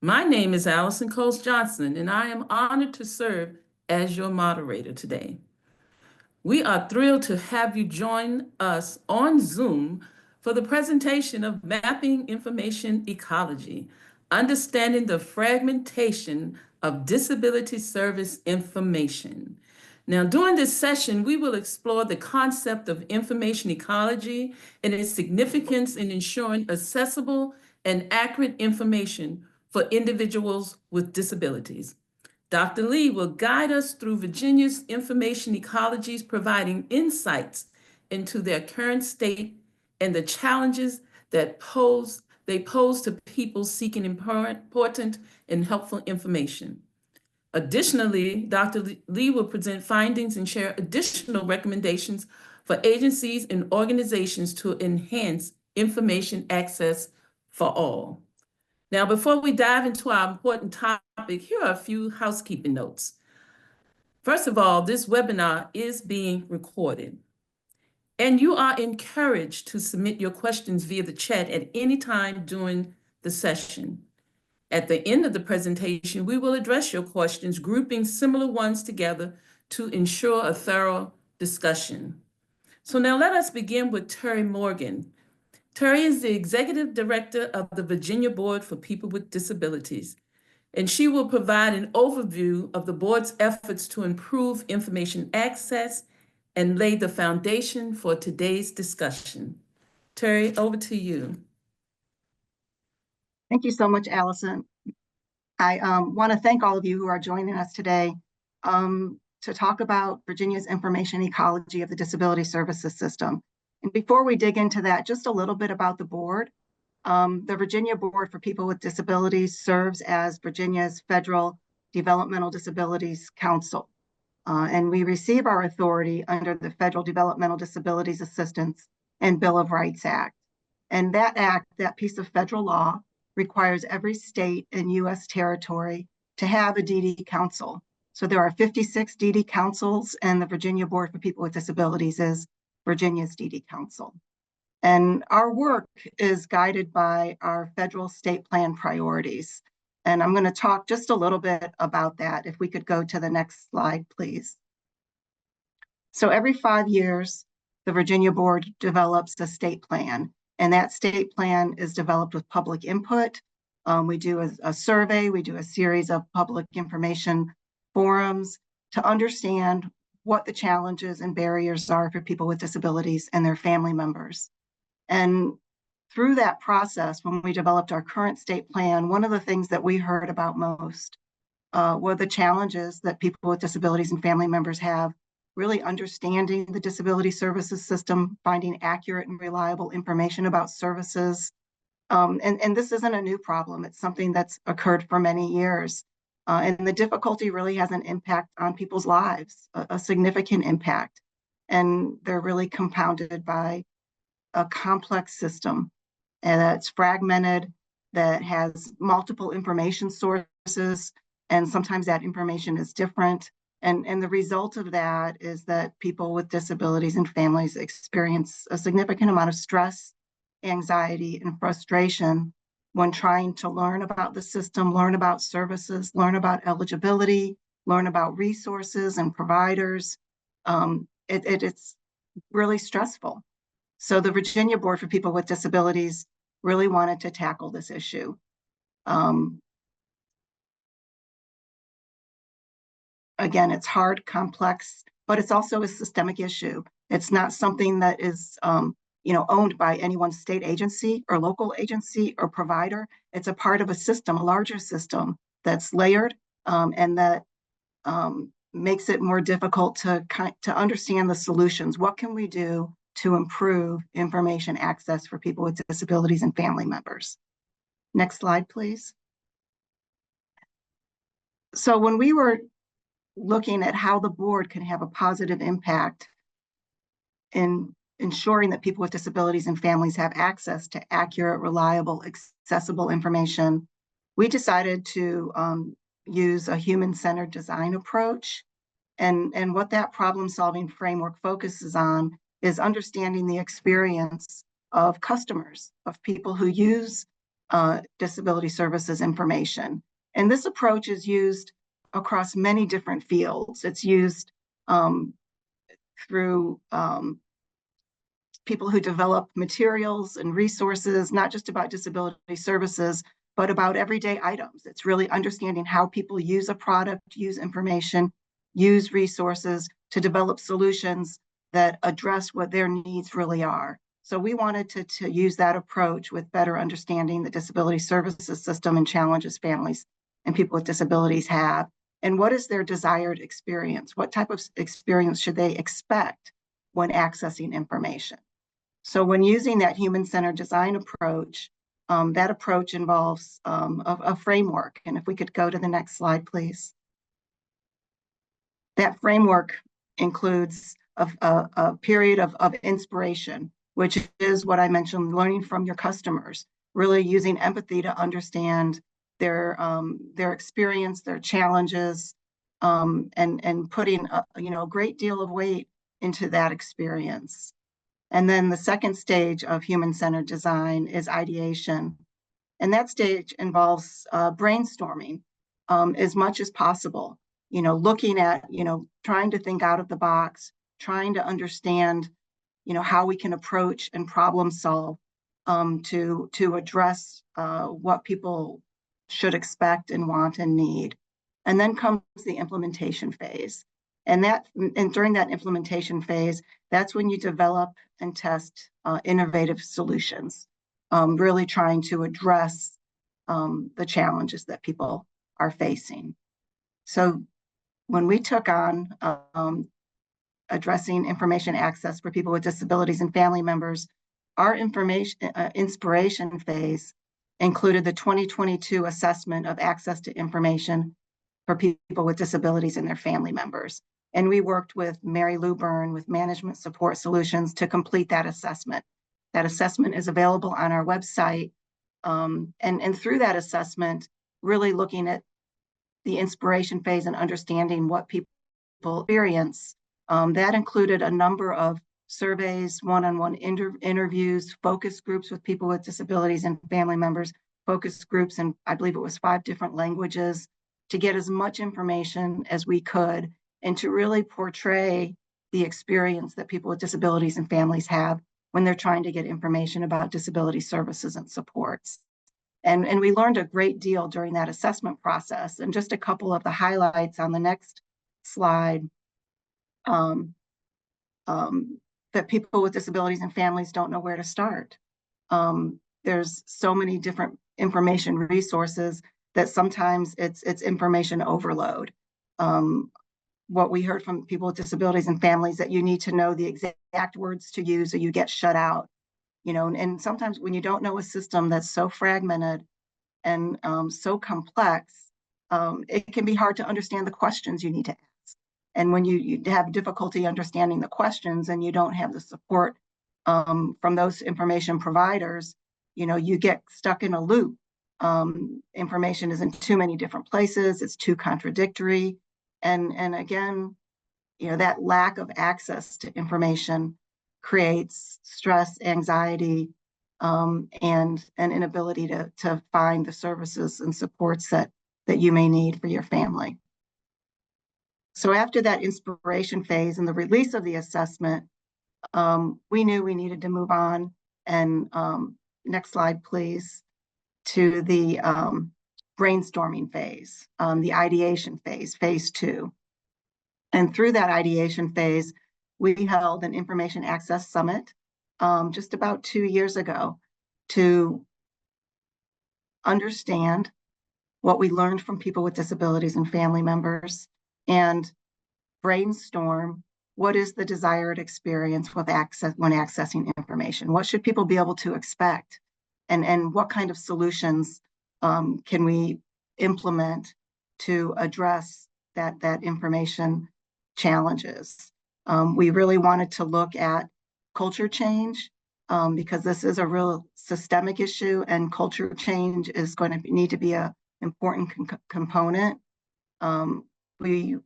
My name is Allison Coles Johnson, and I am honored to serve as your moderator today. We are thrilled to have you join us on Zoom for the presentation of Mapping Information Ecology, Understanding the Fragmentation of Disability Service Information. Now, during this session, we will explore the concept of information ecology and its significance in ensuring accessible and accurate information for individuals with disabilities. Dr. Lee will guide us through Virginia's information ecologies, providing insights into their current state and the challenges that they pose to people seeking important and helpful information. Additionally, Dr. Lee will present findings and share additional recommendations for agencies and organizations to enhance information access for all. Now, before we dive into our important topic, here are a few housekeeping notes. First of all, this webinar is being recorded, and you are encouraged to submit your questions via the chat at any time during the session. At the end of the presentation, we will address your questions, grouping similar ones together to ensure a thorough discussion. So now let us begin with Terry Morgan. Terry is the Executive Director of the Virginia Board for People with Disabilities, and she will provide an overview of the board's efforts to improve information access and lay the foundation for today's discussion. Terry, over to you. Thank you so much, Allison. I want to thank all of you who are joining us today to talk about Virginia's information ecology of the disability services system. And before we dig into that, just a little bit about the board. The Virginia Board for People with Disabilities serves as Virginia's Federal Developmental Disabilities Council. And we receive our authority under the Federal Developmental Disabilities Assistance and Bill of Rights Act. And that act, that piece of federal law, requires every state and U.S. territory to have a DD council. So there are 56 DD councils, and the Virginia Board for People with Disabilities is Virginia's DD Council. And our work is guided by our federal state plan priorities. And I'm going to talk just a little bit about that. If we could go to the next slide, please. So every 5 years, the Virginia Board develops a state plan. And that state plan is developed with public input. We do a survey, we do a series of public information forums to understand what the challenges and barriers are for people with disabilities and their family members. And through that process, when we developed our current state plan, one of the things that we heard about most were the challenges that people with disabilities and family members have really understanding the disability services system, finding accurate and reliable information about services. And this isn't a new problem. It's something that's occurred for many years. And the difficulty really has an impact on people's lives, a significant impact. And they're really compounded by a complex system that's fragmented, that has multiple information sources, and sometimes that information is different. And the result of that is that people with disabilities and families experience a significant amount of stress, anxiety, and frustration when trying to learn about the system, learn about services, learn about eligibility, learn about resources and providers. It's really stressful. So the Virginia Board for People with Disabilities really wanted to tackle this issue. Again, it's hard, complex, but it's also a systemic issue. It's not something that is owned by any one state agency or local agency or provider. It's a part of a system, a larger system that's layered and that makes it more difficult to understand the solutions. What can we do to improve information access for people with disabilities and family members? Next slide, please. So when we were looking at how the board can have a positive impact in ensuring that people with disabilities and families have access to accurate, reliable, accessible information, we decided to use a human-centered design approach. And what that problem-solving framework focuses on is understanding the experience of customers, of people who use disability services information. And this approach is used across many different fields. It's used through people who develop materials and resources, not just about disability services, but about everyday items. It's really understanding how people use a product, use information, use resources to develop solutions that address what their needs really are. So we wanted to use that approach with better understanding the disability services system and challenges families and people with disabilities have. And what is their desired experience? What type of experience should they expect when accessing information? So when using that human-centered design approach, that approach involves a framework. And if we could go to the next slide, please. That framework includes a period of inspiration, which is what I mentioned, learning from your customers, really using empathy to understand their experience, their challenges, and putting a great deal of weight into that experience. And then the second stage of human-centered design is ideation. And that stage involves brainstorming as much as possible, looking at, trying to think out of the box, trying to understand, how we can approach and problem solve to address what people should expect and want and need. And then comes the implementation phase. And during that implementation phase, that's when you develop and test innovative solutions, really trying to address the challenges that people are facing. So when we took on addressing information access for people with disabilities and family members, our inspiration phase included the 2022 assessment of access to information for people with disabilities and their family members. And we worked with Mary Lou Byrne with Management Support Solutions to complete that assessment. That assessment is available on our website. And through that assessment, really looking at the inspiration phase and understanding what people experience. That included a number of surveys, one-on-one interviews, focus groups with people with disabilities and family members, focus groups, and I believe it was 5 different languages, to get as much information as we could and to really portray the experience that people with disabilities and families have when they're trying to get information about disability services and supports. And we learned a great deal during that assessment process. And just a couple of the highlights on the next slide, that people with disabilities and families don't know where to start. There's so many different information resources that sometimes it's information overload. What we heard from people with disabilities and families, that you need to know the exact words to use or you get shut out. And sometimes when you don't know a system that's so fragmented and so complex, it can be hard to understand the questions you need to ask. And when you have difficulty understanding the questions and you don't have the support from those information providers, you get stuck in a loop. Information is in too many different places, it's too contradictory. And again, that lack of access to information creates stress, anxiety, and an inability to find the services and supports that you may need for your family. So after that inspiration phase and the release of the assessment, we knew we needed to move on. And next slide, please, to the brainstorming phase, the ideation phase, phase 2. And through that ideation phase, we held an information access summit just about 2 years ago to understand what we learned from people with disabilities and family members and brainstorm what is the desired experience with when accessing information. What should people be able to expect? And what kind of solutions can we implement to address that information challenges? We really wanted to look at culture change because this is a real systemic issue, and culture change is going to need to be an important component. We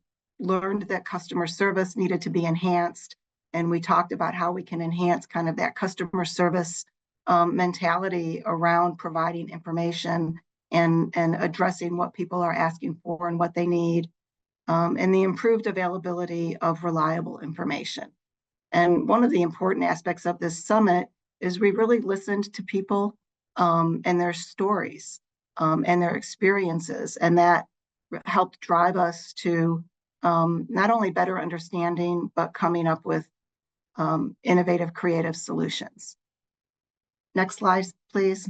learned that customer service needed to be enhanced, and we talked about how we can enhance kind of that customer service mentality around providing information and addressing what people are asking for and what they need, and the improved availability of reliable information. And one of the important aspects of this summit is we really listened to people and their stories and their experiences, and that helped drive us to not only better understanding, but coming up with innovative, creative solutions. Next slide, please.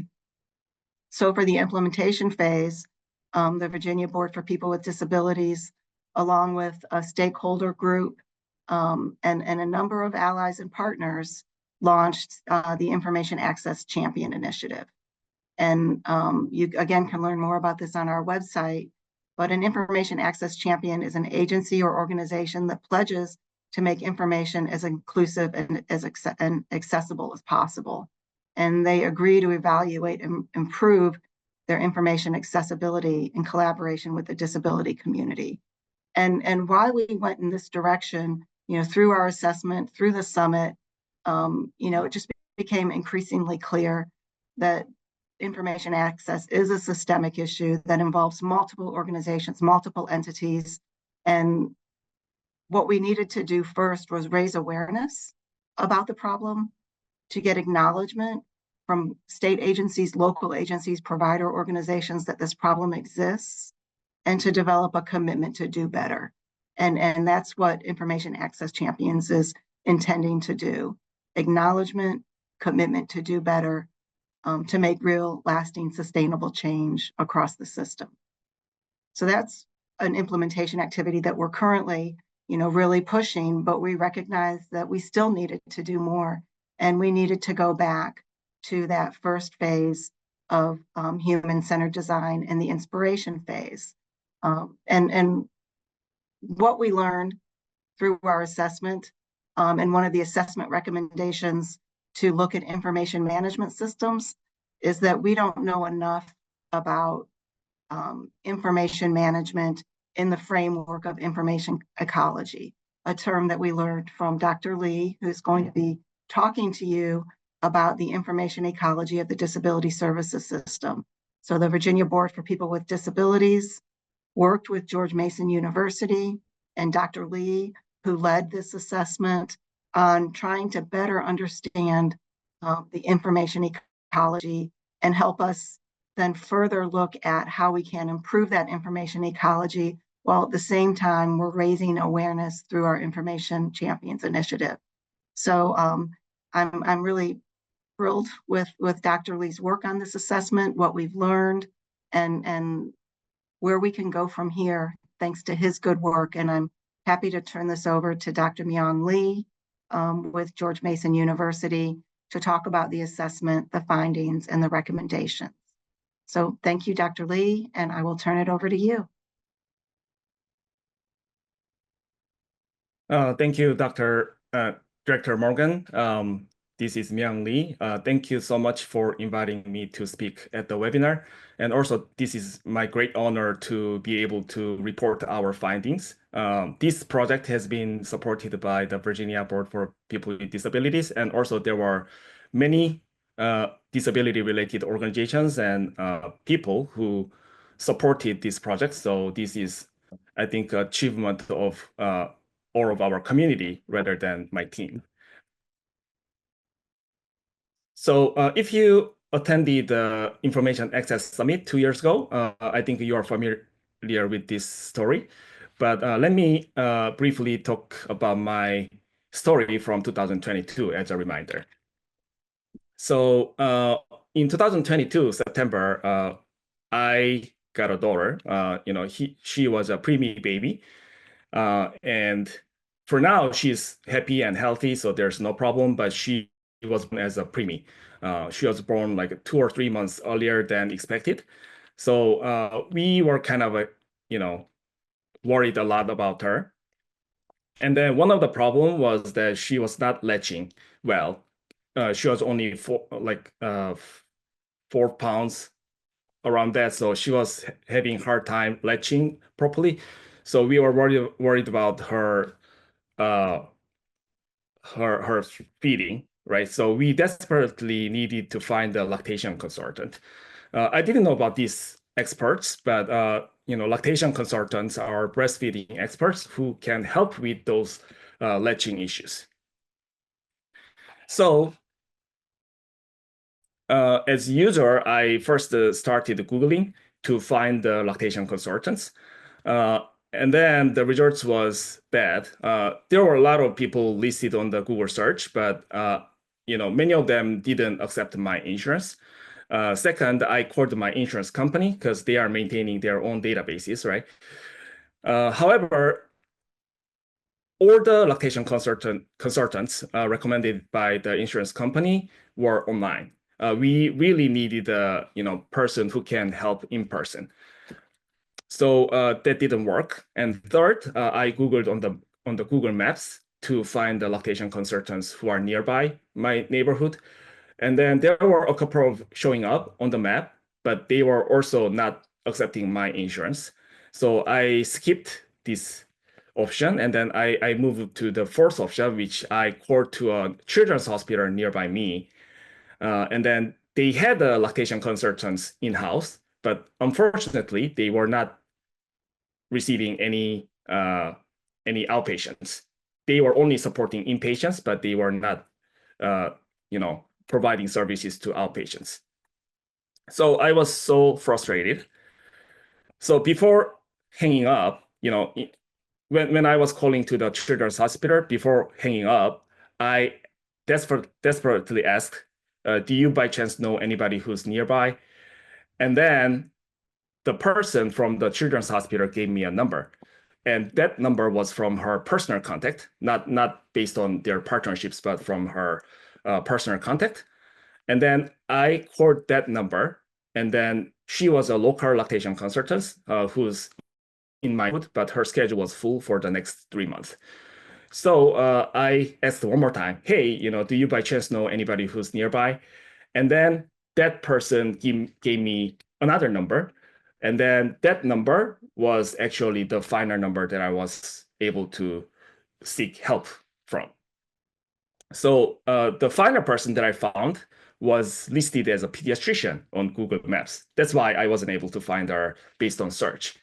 So for the implementation phase, the Virginia Board for People with Disabilities, along with a stakeholder group and a number of allies and partners, launched the Information Access Champion Initiative. And you, again, can learn more about this on our website. But an Information Access Champion is an agency or organization that pledges to make information as inclusive and as accessible as possible. And they agree to evaluate and improve their information accessibility in collaboration with the disability community. And why we went in this direction, through our assessment, through the summit, it just became increasingly clear that information access is a systemic issue that involves multiple organizations, multiple entities. And what we needed to do first was raise awareness about the problem, to get acknowledgement from state agencies, local agencies, provider organizations that this problem exists, and to develop a commitment to do better. And that's what Information Access Champions is intending to do. Acknowledgement, commitment to do better, to make real, lasting, sustainable change across the system. So that's an implementation activity that we're currently, really pushing, but we recognize that we still needed to do more. And we needed to go back to that first phase of human-centered design and the inspiration phase. And what we learned through our assessment, and one of the assessment recommendations to look at information management systems, is that we don't know enough about information management in the framework of information ecology, a term that we learned from Dr. Lee, who's going to be talking to you about the information ecology of the disability services system. So the Virginia Board for People with Disabilities worked with George Mason University and Dr. Lee, who led this assessment, on trying to better understand the information ecology and help us then further look at how we can improve that information ecology, while at the same time we're raising awareness through our Information Champions initiative. So I'm really thrilled with Dr. Lee's work on this assessment, what we've learned, and where we can go from here, thanks to his good work. And I'm happy to turn this over to Dr. Myung Lee with George Mason University to talk about the assessment, the findings, and the recommendations. So thank you, Dr. Lee, and I will turn it over to you. Thank you, Director Morgan. This is Myung Lee. Thank you so much for inviting me to speak at the webinar. And also, this is my great honor to be able to report our findings. This project has been supported by the Virginia Board for People with Disabilities, and also there were many disability-related organizations and people who supported this project. So this is, I think, achievement of all of our community rather than my team. So if you attended the Information Access Summit 2 years ago, I think you are familiar with this story. But let me briefly talk about my story from 2022 as a reminder. So in 2022, September, I got a daughter. She was a preemie baby. And for now, she's happy and healthy, so there's no problem, but she was born as a preemie. She was born like 2 or 3 months earlier than expected. So we were kind of, worried a lot about her. And then one of the problem was that she was not latching well. She was only 4 pounds around that, so she was having hard time latching properly. So we were worried about her her feeding, right? So we desperately needed to find a lactation consultant. I didn't know about these experts, but lactation consultants are breastfeeding experts who can help with those latching issues. So as user, I first started Googling to find the lactation consultants. And then the results was bad. There were a lot of people listed on the Google search, but many of them didn't accept my insurance. Second, I called my insurance company because they are maintaining their own databases, right? However, all the lactation consultants recommended by the insurance company were online. We really needed a person who can help in person. So that didn't work. And third, I Googled on the Google Maps to find the lactation consultants who are nearby my neighborhood. And then there were a couple of showing up on the map, but they were also not accepting my insurance. So I skipped this option, and then I moved to the fourth option, which I called to a children's hospital nearby me. And then they had the lactation consultants in-house, but unfortunately, they were not receiving any outpatients. They were only supporting inpatients, but they were not, providing services to outpatients. So I was so frustrated. So before hanging up, when I was calling to the children's hospital, before hanging up, I desperately asked, do you by chance know anybody who's nearby? And then the person from the children's hospital gave me a number. And that number was from her personal contact, not based on their partnerships, but from her personal contact. And then I called that number, and then she was a local lactation consultant who's in my neighborhood, but her schedule was full for the next 3 months. So I asked one more time, hey, do you by chance know anybody who's nearby? And then that person gave me another number. And then that number was actually the final number that I was able to seek help from. So the final person that I found was listed as a pediatrician on Google Maps. That's why I wasn't able to find her based on search.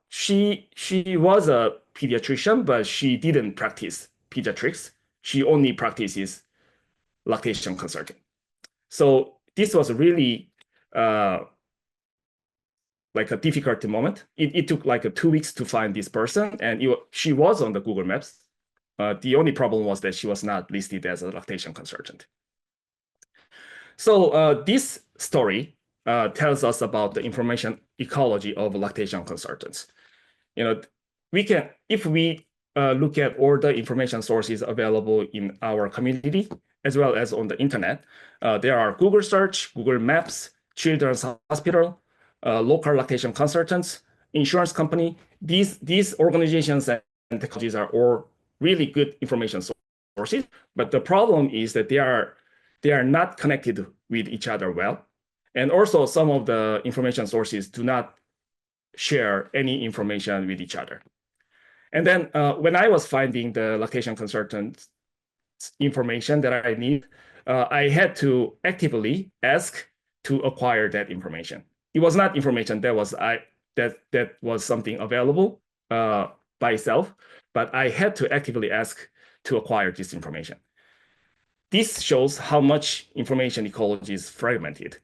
She was a pediatrician, but she didn't practice pediatrics. She only practices lactation consulting. So this was really like a difficult moment. It took like 2 weeks to find this person, and she was on the Google Maps. The only problem was that she was not listed as a lactation consultant. So this story tells us about the information ecology of lactation consultants. We can, if we look at all the information sources available in our community, as well as on the internet, there are Google search, Google Maps, Children's Hospital, local lactation consultants, insurance company. These organizations and technologies are all really good information sources, but the problem is that they are not connected with each other well. And also some of the information sources do not share any information with each other. And then when I was finding the lactation consultant information that I need, I had to actively ask to acquire that information. It was not information that was something available by itself, but I had to actively ask to acquire this information. This shows how much information ecology is fragmented.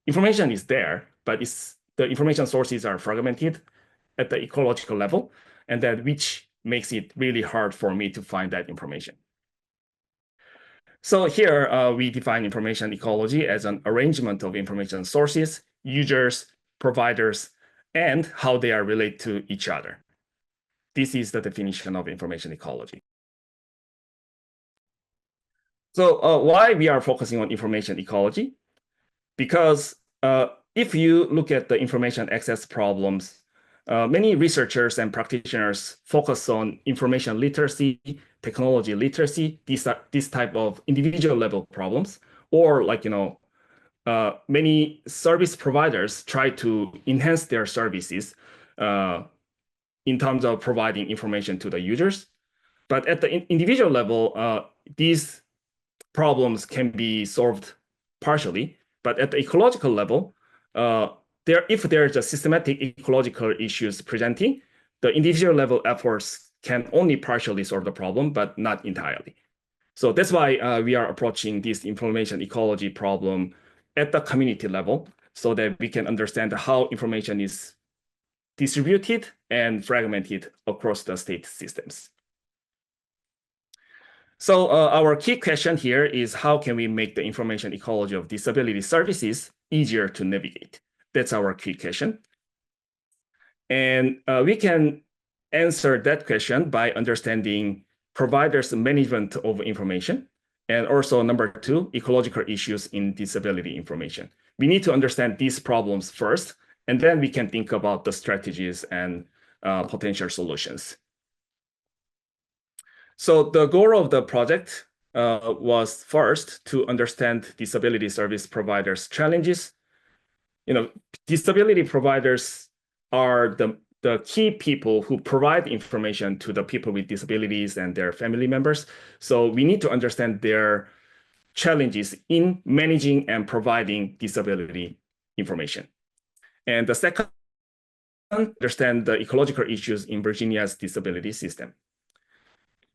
Information is there, but the information sources are fragmented at the ecological level, and that which makes it really hard for me to find that information. So here we define information ecology as an arrangement of information sources, users, providers, and how they are related to each other. This is the definition of information ecology. So why we are focusing on information ecology? Because if you look at the information access problems, many researchers and practitioners focus on information literacy, technology literacy, this type of individual level problems, or many service providers try to enhance their services in terms of providing information to the users. But at the individual level, these problems can be solved partially, but at the ecological level, if there's a systematic ecological issues presenting, the individual level efforts can only partially solve the problem, but not entirely. So that's why we are approaching this information ecology problem at the community level, so that we can understand how information is distributed and fragmented across the state systems. So our key question here is, how can we make the information ecology of disability services easier to navigate? That's our key question. And we can answer that question by understanding providers' management of information, and also number two, ecological issues in disability information. We need to understand these problems first, and then we can think about the strategies and potential solutions. So the goal of the project was first to understand disability service providers' challenges. Disability providers are the key people who provide information to the people with disabilities and their family members. So we need to understand their challenges in managing and providing disability information. And the second, understand the ecological issues in Virginia's disability system.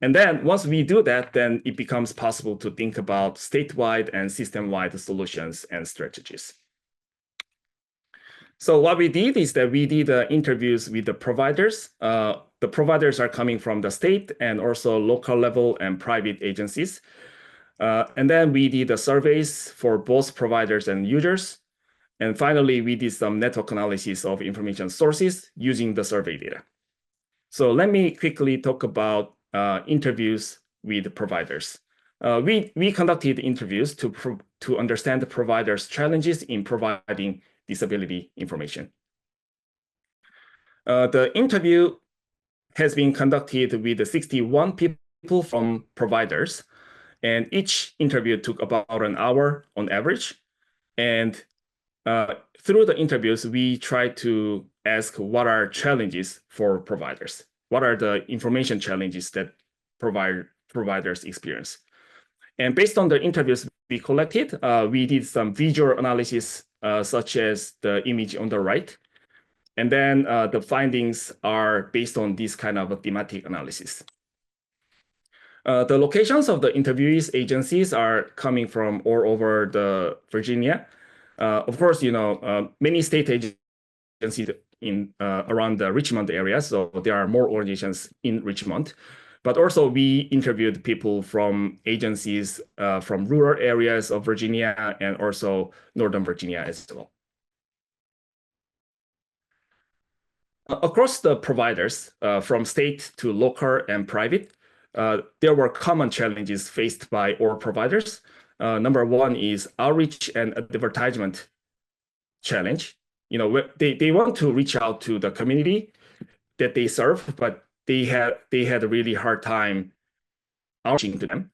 And then once we do that, then it becomes possible to think about statewide and system-wide solutions and strategies. So what we did is that we did interviews with the providers. The providers are coming from the state and also local level and private agencies. And then we did the surveys for both providers and users. And finally, we did some network analysis of information sources using the survey data. So let me quickly talk about interviews with providers. We conducted interviews to understand the providers' challenges in providing disability information. The interview has been conducted with 61 people from providers, and each interview took about an hour on average. And through the interviews, we tried to ask what are challenges for providers? What are the information challenges that providers experience? And based on the interviews we collected, we did some visual analysis, such as the image on the right. And then the findings are based on this kind of a thematic analysis. The locations of the interviewees agencies are coming from all over the Virginia. Of course, many state agencies in around the Richmond area, so there are more organizations in Richmond. But also we interviewed people from agencies from rural areas of Virginia and also Northern Virginia as well. Across the providers, from state to local and private, there were common challenges faced by all providers. Number one is outreach and advertisement challenge. They want to reach out to the community that they serve, but they had a really hard time outreaching to them.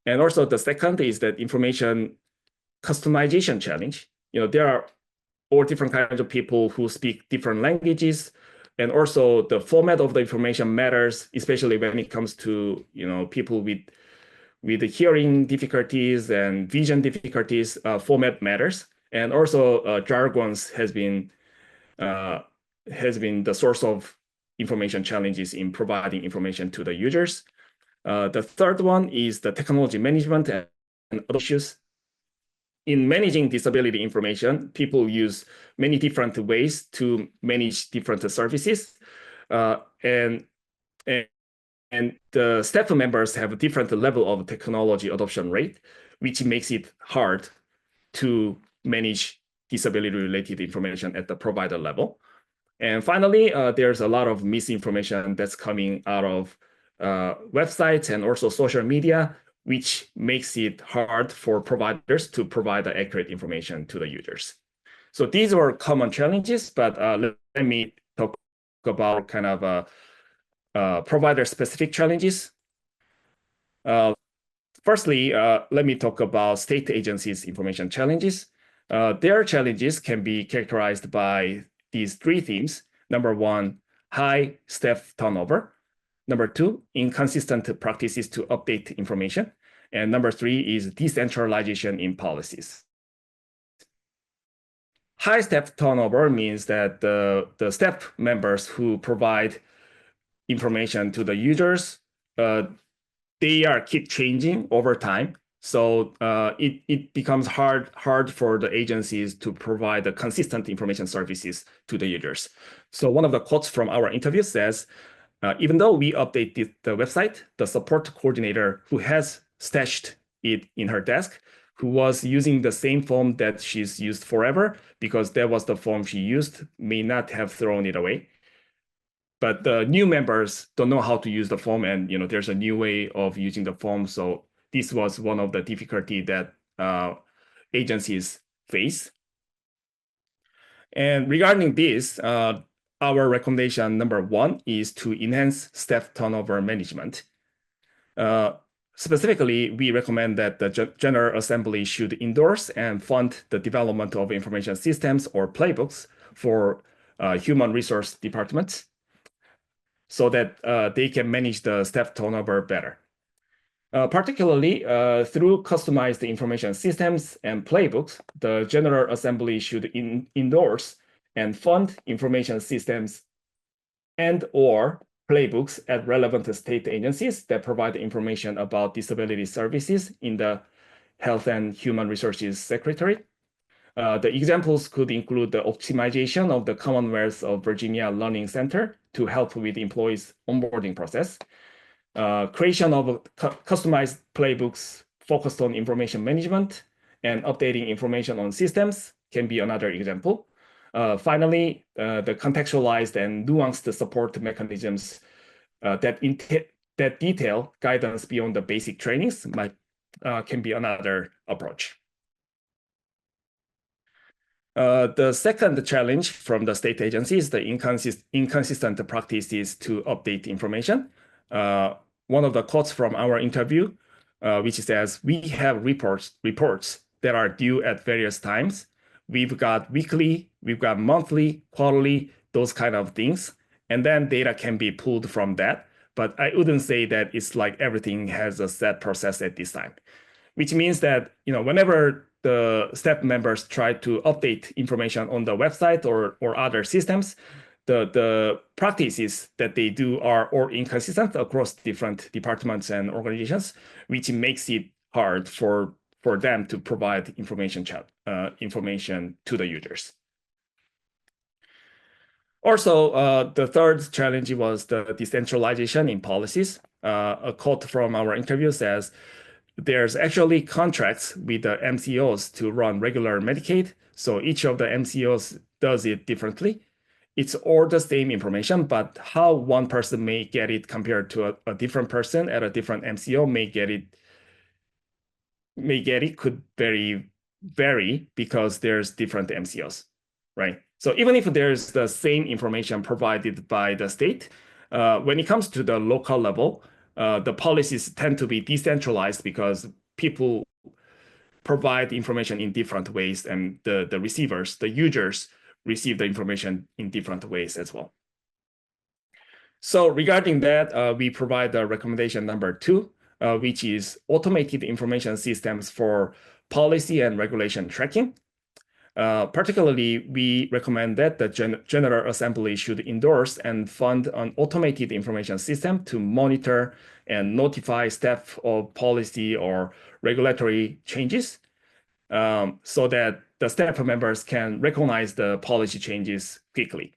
And also the second is that information customization challenge. There are all different kinds of people who speak different languages, and also the format of the information matters, especially when it comes to people with hearing difficulties and vision difficulties. Format matters, and also jargons has been the source of information challenges in providing information to the users. The third one is the technology management and other issues. In managing disability information, people use many different ways to manage different services. And the staff members have a different level of technology adoption rate, which makes it hard to manage disability-related information at the provider level. And finally, there's a lot of misinformation that's coming out of websites and also social media, which makes it hard for providers to provide the accurate information to the users. So these were common challenges, but let me talk about kind of provider-specific challenges. Firstly, let me talk about state agencies' information challenges. Their challenges can be characterized by these three themes. Number one, high staff turnover. Number two, inconsistent practices to update information. And number 3 is decentralization in policies. High staff turnover means that the staff members who provide information to the users, they keep changing over time. So it becomes hard for the agencies to provide the consistent information services to the users. So one of the quotes from our interview says, even though we updated the website, the support coordinator who has stashed it in her desk, who was using the same form that she's used forever, because that was the form she used, may not have thrown it away. But the new members don't know how to use the form, and there's a new way of using the form. So this was one of the difficulty that agencies face. And regarding this, our recommendation number 1 is to enhance staff turnover management. Specifically, we recommend that the General Assembly should endorse and fund the development of information systems or playbooks for human resource departments, so that they can manage the staff turnover better. Particularly through customized information systems and playbooks, the General Assembly should endorse and fund information systems and/or playbooks at relevant state agencies that provide information about disability services in the Health and Human Resources Secretariat. The examples could include the optimization of the Commonwealth of Virginia Learning Center to help with employees' onboarding process, creation of customized playbooks focused on information management, and updating information on systems can be another example. Finally, the contextualized and nuanced support mechanisms that detail guidance beyond the basic trainings can be another approach. The second challenge from the state agencies, the inconsistent practices to update information. One of the quotes from our interview, which says, we have reports that are due at various times. We've got weekly, we've got monthly, quarterly, those kind of things. And then data can be pulled from that. But I wouldn't say that it's like everything has a set process at this time, which means that whenever the staff members try to update information on the website or other systems, the practices that they do are all inconsistent across different departments and organizations, which makes it hard for them to provide information to the users. Also, the third challenge was the decentralization in policies. A quote from our interview says, there's actually contracts with the MCOs to run regular Medicaid. So each of the MCOs does it differently. It's all the same information, but how one person may get it compared to a different person at a different MCO may get it could vary because there's different MCOs, right? So even if there's the same information provided by the state, when it comes to the local level, the policies tend to be decentralized because people provide information in different ways, and the users receive the information in different ways as well. So regarding that, we provide the recommendation number 2, which is automated information systems for policy and regulation tracking. Particularly, we recommend that the General Assembly should endorse and fund an automated information system to monitor and notify staff of policy or regulatory changes, so that the staff members can recognize the policy changes quickly.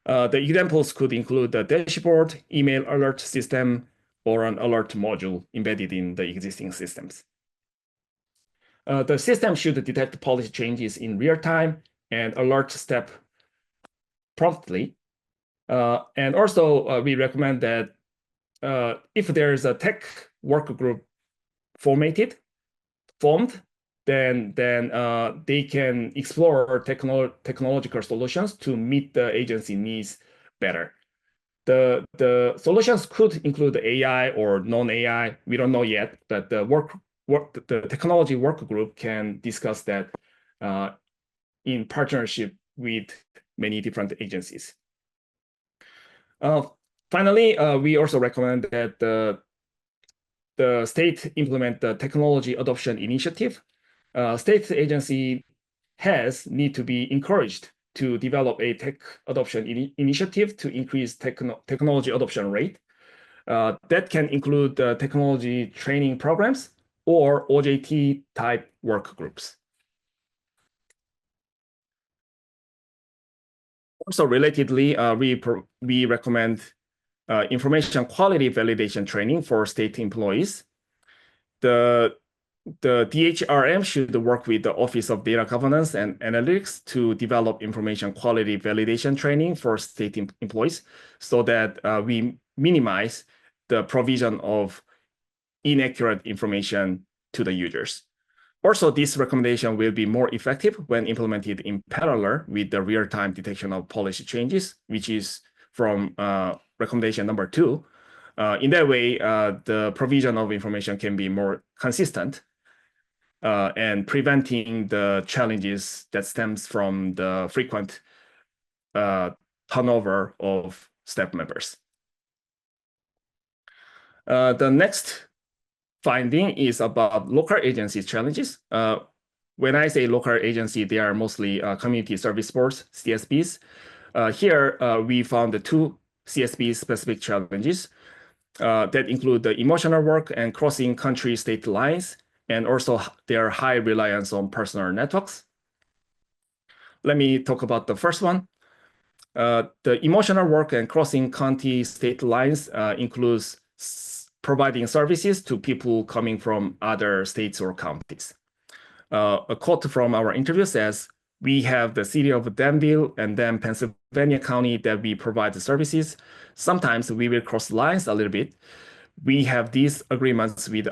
The examples could include the dashboard, email alert system, or an alert module embedded in the existing systems. The system should detect policy changes in real time and alert staff promptly. And also, we recommend that if there is a tech work group formed, then they can explore technological solutions to meet the agency needs better. The solutions could include AI or non-AI. We don't know yet, but the technology work group can discuss that in partnership with many different agencies. Finally, we also recommend that the state implement the technology adoption initiative, state agency heads need to be encouraged to develop a tech adoption initiative to increase technology adoption rate. That can include technology training programs or OJT type work groups. Also, relatedly, we recommend information quality validation training for state employees. The DHRM should work with the Office of Data Governance and Analytics to develop information quality validation training for state employees so that we minimize the provision of inaccurate information to the users. Also, this recommendation will be more effective when implemented in parallel with the real-time detection of policy changes, which is from recommendation number 2. In that way, the provision of information can be more consistent and preventing the challenges that stems from the frequent turnover of staff members. The next finding is about local agencies challenges. When I say local agency, they are mostly community service boards, CSBs. Here, we found the 2 CSB-specific challenges that include the emotional work and crossing country-state lines, and also their high reliance on personal networks. Let me talk about the first one. The emotional work and crossing county-state lines includes providing services to people coming from other states or counties. A quote from our interview says, "We have the city of Danville and then Pennsylvania County that we provide the services. Sometimes we will cross lines a little bit. We have these agreements with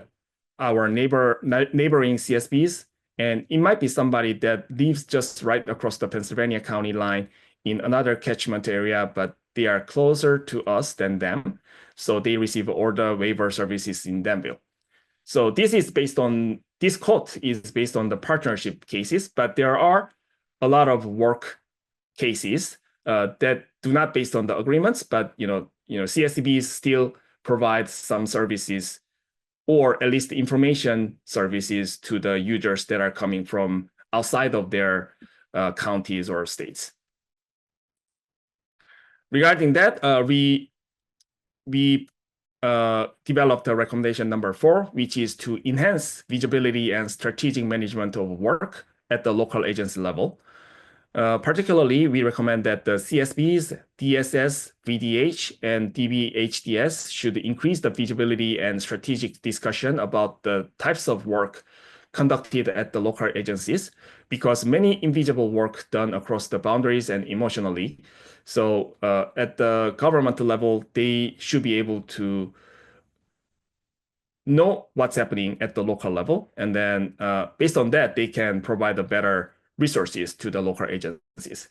our neighboring CSBs, and it might be somebody that lives just right across the Pennsylvania County line in another catchment area, but they are closer to us than them. So they receive all the waiver services in Danville." So this quote is based on the partnership cases, but there are a lot of work cases that do not based on the agreements, but CSBs still provide some services or at least information services to the users that are coming from outside of their counties or states. Regarding that, we developed a recommendation number 4, which is to enhance visibility and strategic management of work at the local agency level. Particularly, we recommend that the CSBs, DSS, VDH, and DBHDS should increase the visibility and strategic discussion about the types of work conducted at the local agencies, because many invisible work done across the boundaries and emotionally. So at the government level, they should be able to know what's happening at the local level. And then based on that, they can provide a better resources to the local agencies.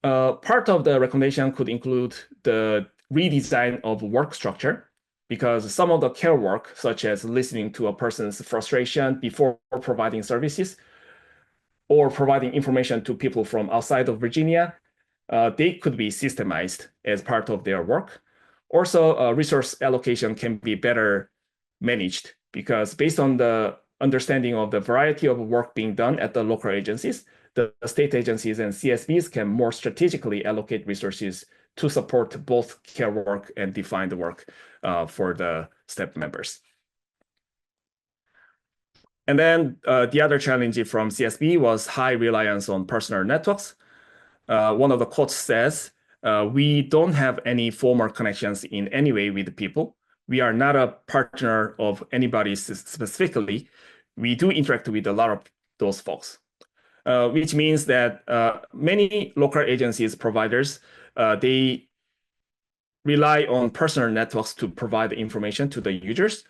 Part of the recommendation could include the redesign of work structure, because some of the care work, such as listening to a person's frustration before providing services or providing information to people from outside of Virginia, they could be systemized as part of their work. Also, resource allocation can be better managed, because based on the understanding of the variety of work being done at the local agencies, the state agencies and CSBs can more strategically allocate resources to support both care work and defined work for the staff members. And then the other challenge from CSB was high reliance on personal networks. One of the quotes says, "We don't have any formal connections in any way with people. We are not a partner of anybody specifically. We do interact with a lot of those folks," which means that many local agencies providers, they rely on personal networks to provide information to the users,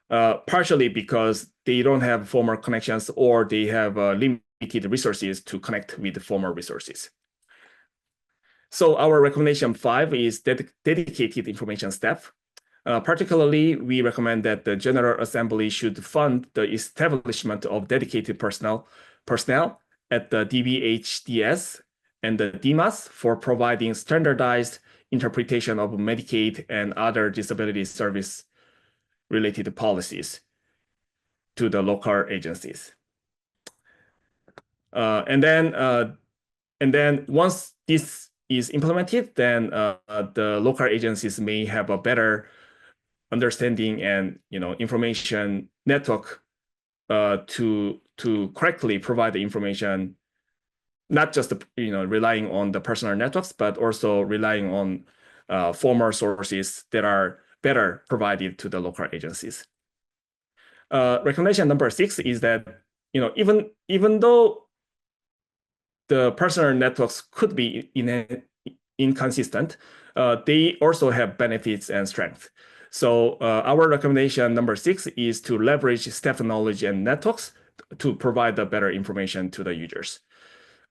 partially because they don't have formal connections or they have limited resources to connect with the formal resources. So our recommendation 5 is dedicated information staff. Particularly, we recommend that the General Assembly should fund the establishment of dedicated personnel at the DBHDS and the DMAS for providing standardized interpretation of Medicaid and other disability service related policies to the local agencies. And then once this is implemented, then the local agencies may have a better understanding and information network to correctly provide the information, not just relying on the personal networks, but also relying on formal sources that are better provided to the local agencies. Recommendation number 6 is that even though the personal networks could be inconsistent, they also have benefits and strengths. So our recommendation number 6 is to leverage staff knowledge and networks to provide the better information to the users.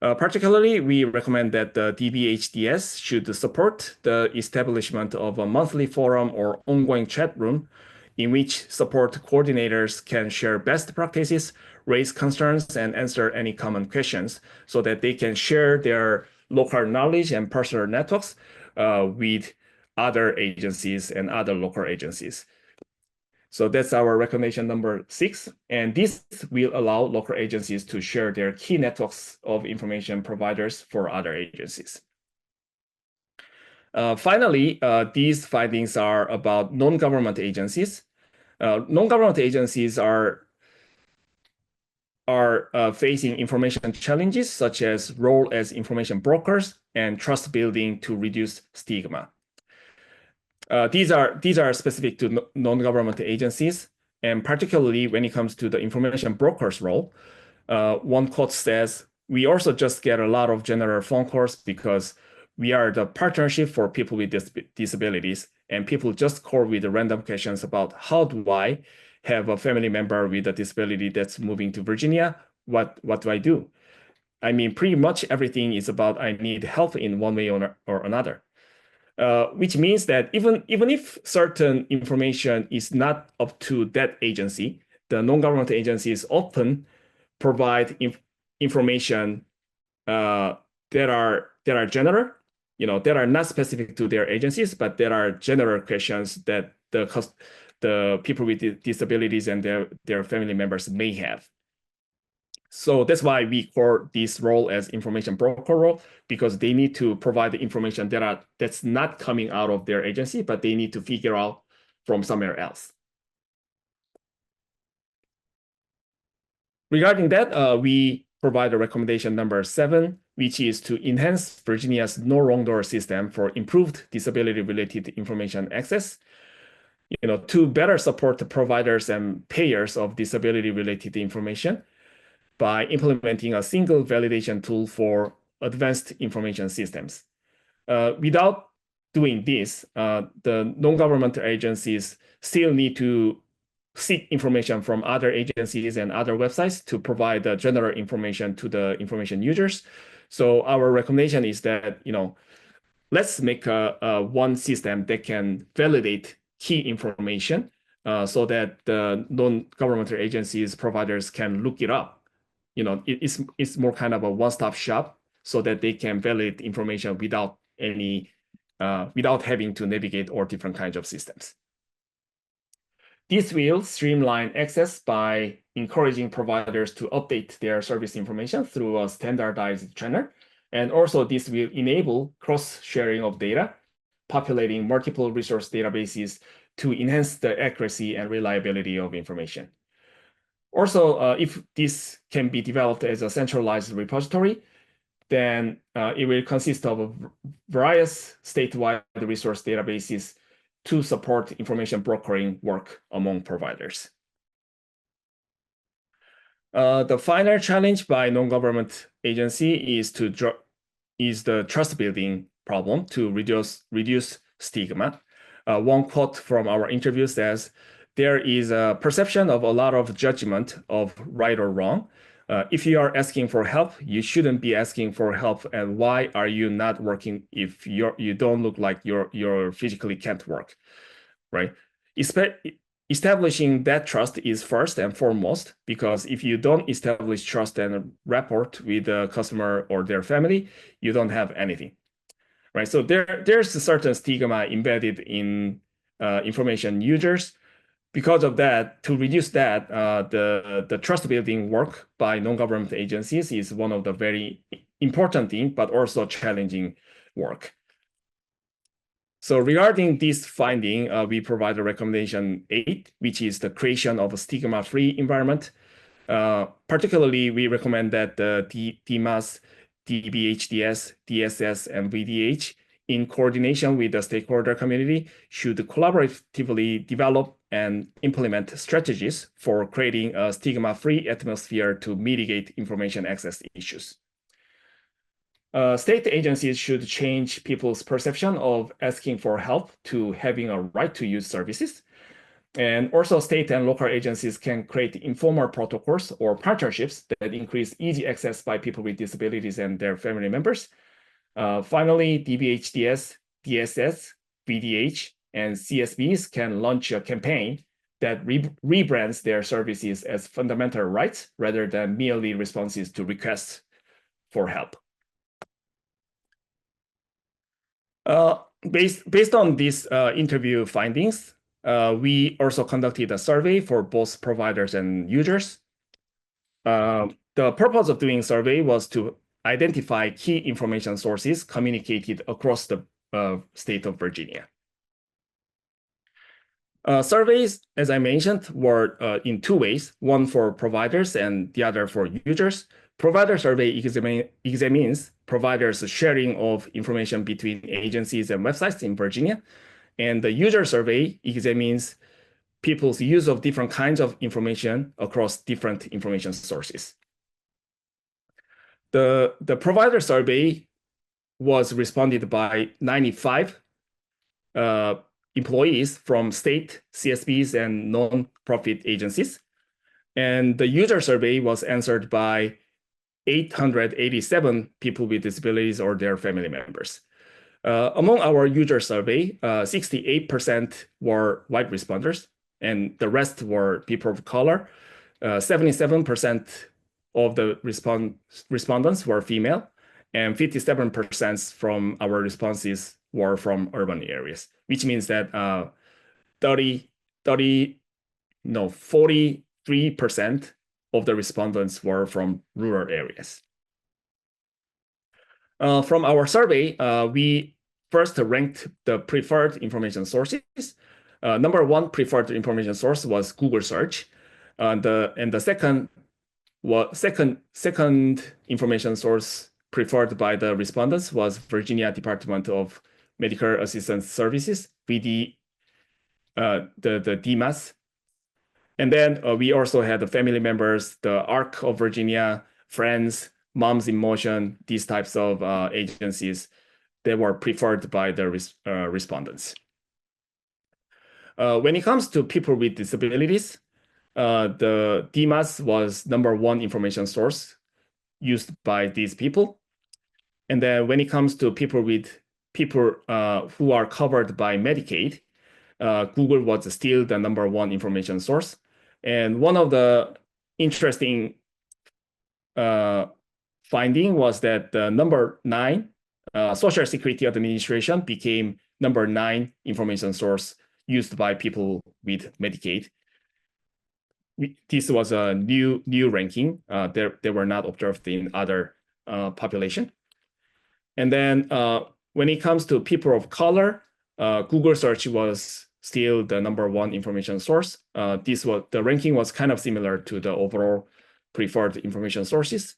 Particularly, we recommend that the DBHDS should support the establishment of a monthly forum or ongoing chat room in which support coordinators can share best practices, raise concerns, and answer any common questions so that they can share their local knowledge and personal networks with other agencies and other local agencies. So that's our recommendation number 6. And this will allow local agencies to share their key networks of information providers for other agencies. Finally, these findings are about non-government agencies. Non-government agencies are facing information challenges such as role as information brokers and trust building to reduce stigma. These are specific to non-government agencies, and particularly when it comes to the information broker's role. One quote says, "We also just get a lot of general phone calls because we are the partnership for people with disabilities, and people just call with random questions about how do I have a family member with a disability that's moving to Virginia? What do I do?" I mean, pretty much everything is about I need help in one way or another. Which means that even if certain information is not up to that agency, the non-government agencies often provide information that are general, that are not specific to their agencies, but that are general questions that the people with disabilities and their family members may have. So that's why we call this role as information broker role, because they need to provide the information that's not coming out of their agency, but they need to figure out from somewhere else. Regarding that, we provide a recommendation number 7, which is to enhance Virginia's no wrong door system for improved disability-related information access, to better support the providers and payers of disability-related information by implementing a single validation tool for advanced information systems. Without doing this, the non-government agencies still need to seek information from other agencies and other websites to provide the general information to the information users. So our recommendation is that, let's make one system that can validate key information so that the non-government agencies providers can look it up. It's more kind of a one-stop shop so that they can validate information without having to navigate all different kinds of systems. This will streamline access by encouraging providers to update their service information through a standardized channel. And also this will enable cross-sharing of data, populating multiple resource databases to enhance the accuracy and reliability of information. Also, if this can be developed as a centralized repository, then it will consist of various statewide resource databases to support information brokering work among providers. The final challenge by non-government agency is the trust building problem to reduce stigma. One quote from our interview says, "There is a perception of a lot of judgment of right or wrong. If you are asking for help, you shouldn't be asking for help. And why are you not working if you don't look like you physically can't work, right?" Establishing that trust is first and foremost, because if you don't establish trust and rapport with the customer or their family, you don't have anything, right? So there's a certain stigma embedded in information users, because of that, to reduce that, the trust building work by non-government agencies is one of the very important thing, but also challenging work. So regarding this finding, we provide a recommendation 8, which is the creation of a stigma-free environment. Particularly, we recommend that the DMAS, DBHDS, DSS, and VDH, in coordination with the stakeholder community, should collaboratively develop and implement strategies for creating a stigma-free atmosphere to mitigate information access issues. State agencies should change people's perception of asking for help to having a right to use services. And also state and local agencies can create informal protocols or partnerships that increase easy access by people with disabilities and their family members. Finally, DBHDS, DSS, VDH, and CSBs can launch a campaign that rebrands their services as fundamental rights rather than merely responses to requests for help. Based on these interview findings, we also conducted a survey for both providers and users. The purpose of doing survey was to identify key information sources communicated across the state of Virginia. Surveys, as I mentioned, were in 2 ways, one for providers and the other for users. Provider survey examines providers' sharing of information between agencies and websites in Virginia. And the user survey examines people's use of different kinds of information across different information sources. The provider survey was responded by 95 employees from state, CSBs, and non-profit agencies. And the user survey was answered by 887 people with disabilities or their family members. Among our user survey, 68% were white responders, and the rest were people of color. 77% of the respondents were female, and 57% from our responses were from urban areas, which means that 43% of the respondents were from rural areas. From our survey, we first ranked the preferred information sources. Number 1 preferred information source was Google search. And the second information source preferred by the respondents was Virginia Department of Medical Assistance Services, the DMAS. And then we also had the family members, the ARC of Virginia, Friends, Moms in Motion, these types of agencies that were preferred by the respondents. When it comes to people with disabilities, the DMAS was number 1 information source used by these people. And then when it comes to people who are covered by Medicaid, Google was still the number 1 information source. And one of the interesting finding was that the number 9, Social Security Administration became number 9 information source used by people with Medicaid. This was a new ranking. They were not observed in other population. And then when it comes to people of color, Google search was still the number 1 information source. The ranking was kind of similar to the overall preferred information sources.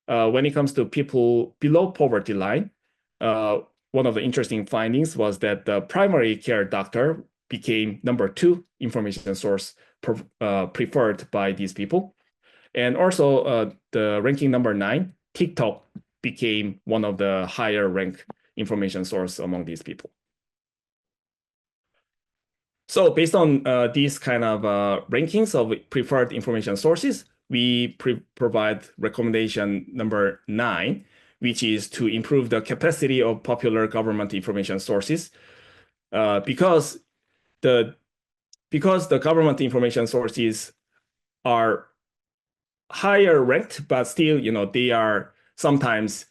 When it comes to people below poverty line, one of the interesting findings was that the primary care doctor became number 2 information source preferred by these people. And also the ranking number 9, TikTok became one of the higher rank information source among these people. So based on these kind of rankings of preferred information sources, we provide recommendation number 9, which is to improve the capacity of popular government information sources, because the government information sources are higher ranked, but still, they are sometimes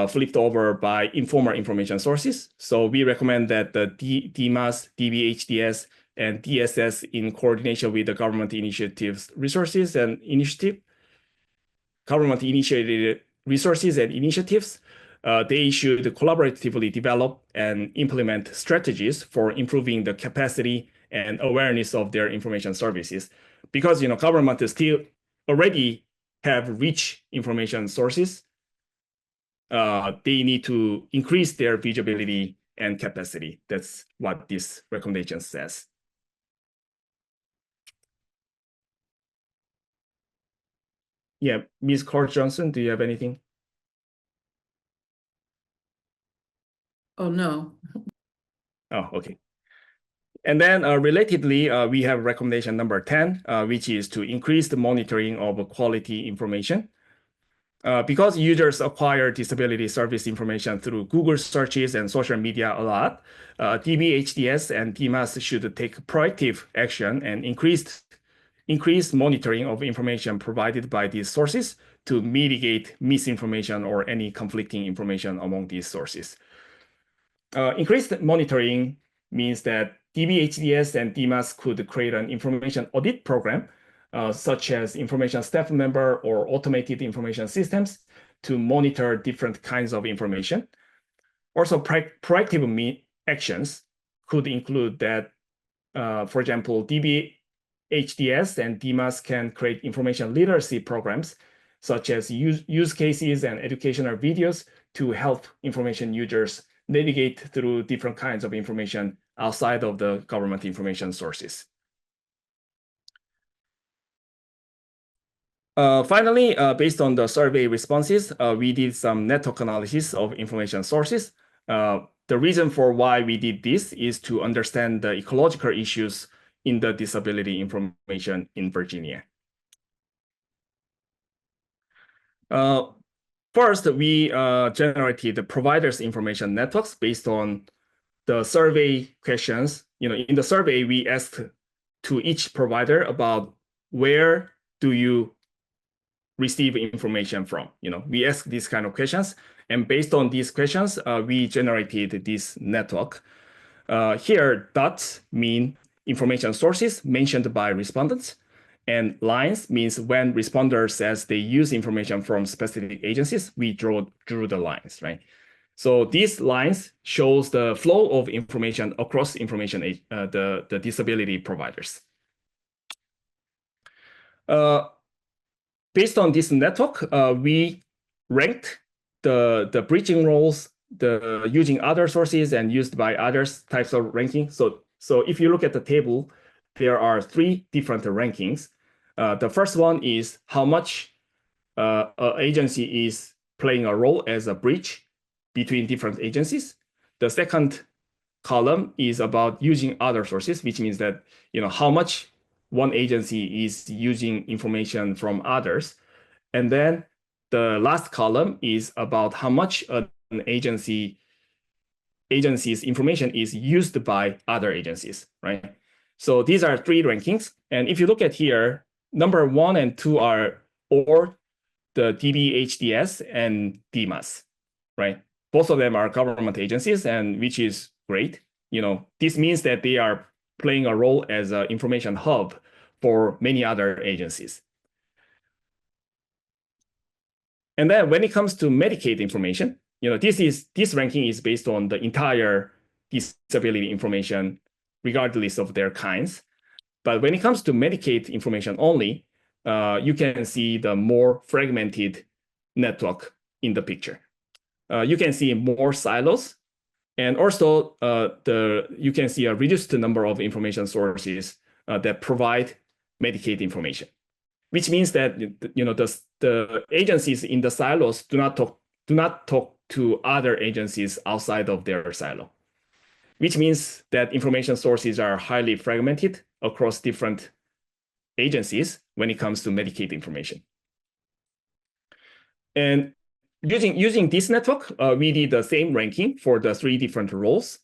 flipped over by informal information sources. So we recommend that the DMAS, DBHDS, and DSS in coordination with the government initiatives, resources and initiative, government-initiated resources and initiatives, they should collaboratively develop and implement strategies for improving the capacity and awareness of their information services. Because government still already have rich information sources, they need to increase their visibility and capacity. That's what this recommendation says. Yeah, Ms. Cort Johnson, do you have anything? Oh, no. Oh, okay. And then relatedly, we have recommendation number 10, which is to increase the monitoring of quality information. Because users acquire disability service information through Google searches and social media a lot, DBHDS and DMAS should take proactive action and increase monitoring of information provided by these sources to mitigate misinformation or any conflicting information among these sources. Increased monitoring means that DBHDS and DMAS could create an information audit program, such as information staff member or automated information systems to monitor different kinds of information. Also, proactive actions could include that, for example, DBHDS and DMAS can create information literacy programs, such as use cases and educational videos to help information users navigate through different kinds of information outside of the government information sources. Finally, based on the survey responses, we did some network analysis of information sources. The reason for why we did this is to understand the ecological issues in the disability information in Virginia. First, we generated the providers' information networks based on the survey questions. In the survey, we asked to each provider about where do you receive information from. We ask these kind of questions, and based on these questions, we generated this network. Here, dots mean information sources mentioned by respondents, and lines means when responders says they use information from specific agencies, we drew the lines, right? So these lines shows the flow of information across the disability providers. Based on this network, we ranked the bridging roles, using other sources and used by others types of ranking. So if you look at the table, there are 3 different rankings. The first one is how much an agency is playing a role as a bridge between different agencies. The second column is about using other sources, which means that how much one agency is using information from others. And then the last column is about how much an agency's information is used by other agencies, right? So these are 3 rankings. And if you look at here, number 1 and 2 are or the DBHDS and DMAS, right? Both of them are government agencies, and which is great. This means that they are playing a role as an information hub for many other agencies. And then when it comes to Medicaid information, this ranking is based on the entire disability information, regardless of their kinds. But when it comes to Medicaid information only, you can see the more fragmented network in the picture. You can see more silos, and also you can see a reduced number of information sources that provide Medicaid information, which means that the agencies in the silos do not talk to other agencies outside of their silo, which means that information sources are highly fragmented across different agencies when it comes to Medicaid information. And using this network, we did the same ranking for the 3 different roles.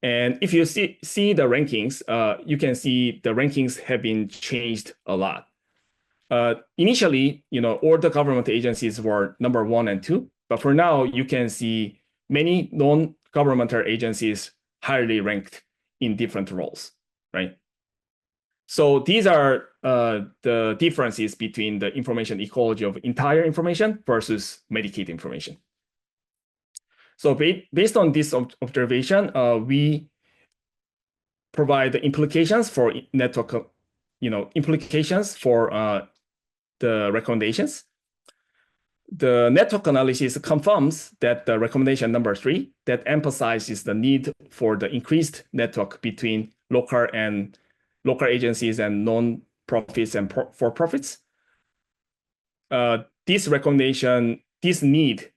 And if you see the rankings, you can see the rankings have been changed a lot. Initially, all the government agencies were number 1 and 2, but for now, you can see many non-governmental agencies highly ranked in different roles. right? So these are the differences between the information ecology of entire information versus Medicaid information. So based on this observation, we provide the implications for network, implications for the recommendations. The network analysis confirms that the recommendation number 3 that emphasizes the need for the increased network between local agencies and non-profits and for-profits. This need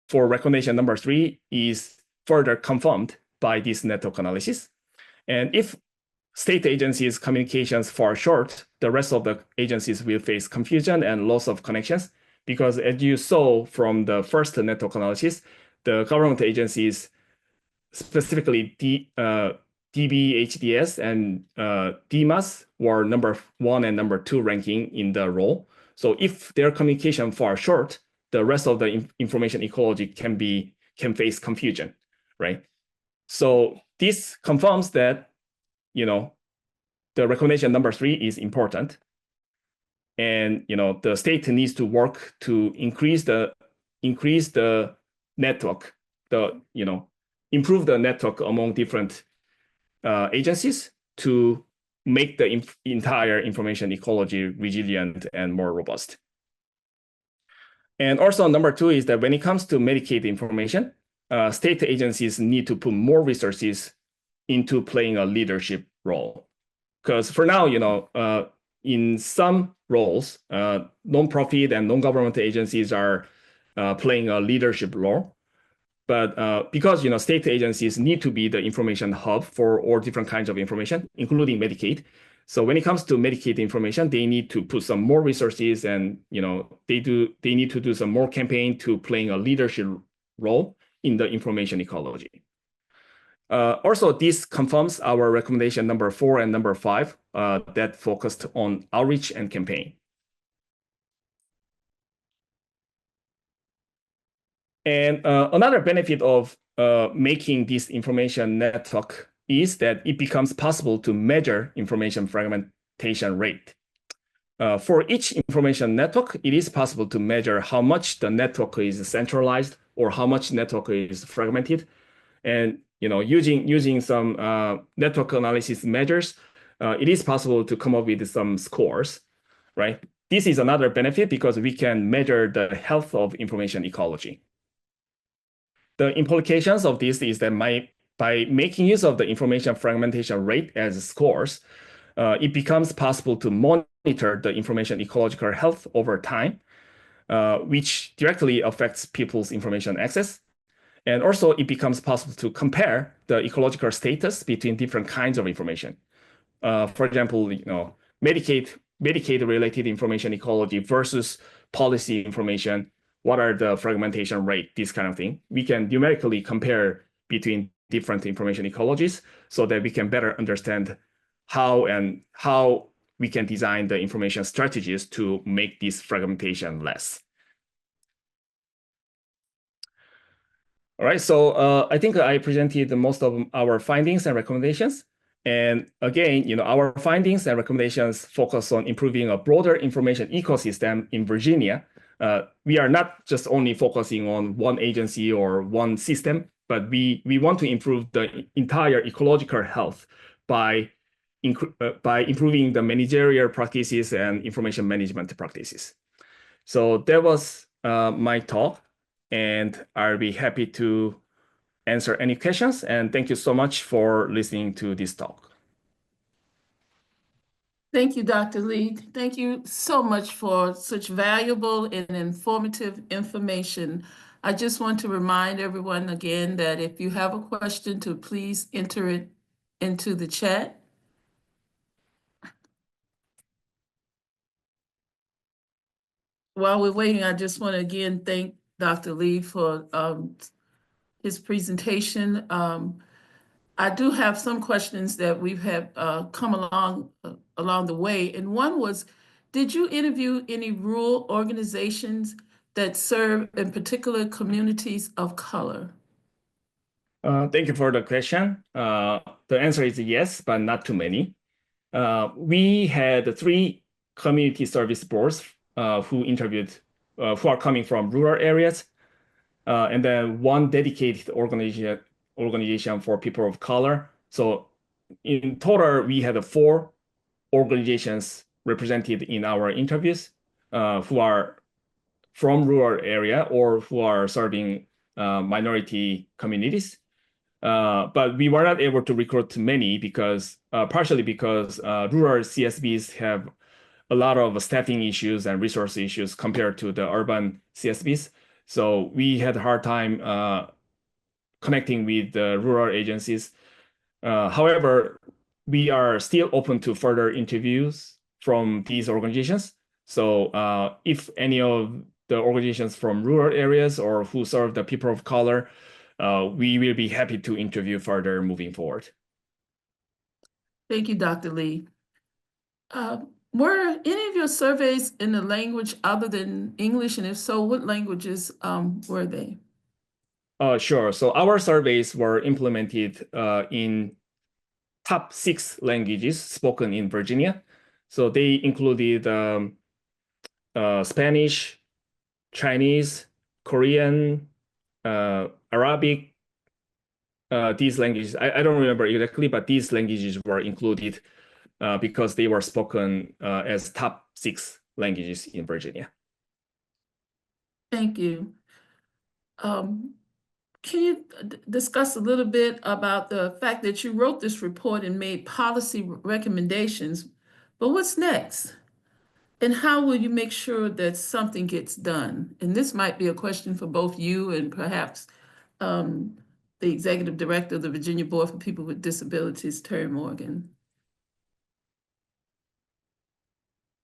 for recommendation number 3 is further confirmed by this network analysis. And if state agencies' communications fall short, the rest of the agencies will face confusion and loss of connections, because as you saw from the first network analysis, the government agencies, specifically DBHDS and DMAS, were number 1 and number 2 ranking in the role. So if their communication falls short, the rest of the information ecology can face confusion, right? So this confirms that the recommendation number 3 is important, and the state needs to work to increase the network, improve the network among different agencies to make the entire information ecology resilient and more robust. And also number 2 is that when it comes to Medicaid information, state agencies need to put more resources into playing a leadership role. Because for now, in some roles, non-profit and non-government agencies are playing a leadership role. But because state agencies need to be the information hub for all different kinds of information, including Medicaid. So when it comes to Medicaid information, they need to put some more resources, and they need to do some more campaign to playing a leadership role in the information ecology. Also, this confirms our recommendation number 4 and number 5 that focused on outreach and campaign. And another benefit of making this information network is that it becomes possible to measure information fragmentation rate. For each information network, it is possible to measure how much the network is centralized or how much network is fragmented. And using some network analysis measures, it is possible to come up with some scores, right? This is another benefit because we can measure the health of information ecology. The implications of this is that by making use of the information fragmentation rate as scores, it becomes possible to monitor the information ecological health over time, which directly affects people's information access. And also, it becomes possible to compare the ecological status between different kinds of information. For example, Medicaid-related information ecology versus policy information. What are the fragmentation rate? This kind of thing. We can numerically compare between different information ecologies so that we can better understand how we can design the information strategies to make this fragmentation less. All right, so I think I presented most of our findings and recommendations. And again, our findings and recommendations focus on improving a broader information ecosystem in Virginia. We are not just only focusing on one agency or one system, but we want to improve the entire ecological health by improving the managerial practices and information management practices. So that was my talk. And I'll be happy to answer any questions. And thank you so much for listening to this talk. Thank you, Dr. Lee. Thank you so much for such valuable and informative information. I just want to remind everyone again that if you have a question, to please enter it into the chat. While we're waiting, I just want to again thank Dr. Lee for his presentation. I do have some questions that we've had come along the way. And one was, did you interview any rural organizations that serve in particular communities of color? Thank you for the question. the answer is yes, but not too many. We had 3 community service boards who interviewed, who are coming from rural areas, and then 1 dedicated organization for people of color. So in total, we had 4 organizations represented in our interviews who are from rural area or who are serving minority communities. But we were not able to recruit many because partially because rural CSBs have a lot of staffing issues and resource issues compared to the urban CSBs. So we had a hard time connecting with the rural agencies. However, we are still open to further interviews from these organizations. So if any of the organizations from rural areas or who serve the people of color, we will be happy to interview further moving forward. Thank you, Dr. Lee. Were any of your surveys in a language other than English? And if so, what languages were they? Sure. So our surveys were implemented in top 6 languages spoken in Virginia. So they included Spanish, Chinese, Korean, Arabic. These languages, I don't remember exactly, but these languages were included because they were spoken as top 6 languages in Virginia. Thank you. Can you discuss a little bit about the fact that you wrote this report and made policy recommendations, but what's next? And how will you make sure that something gets done? And this might be a question for both you and perhaps the Executive Director of the Virginia Board for People with Disabilities, Terry Morgan.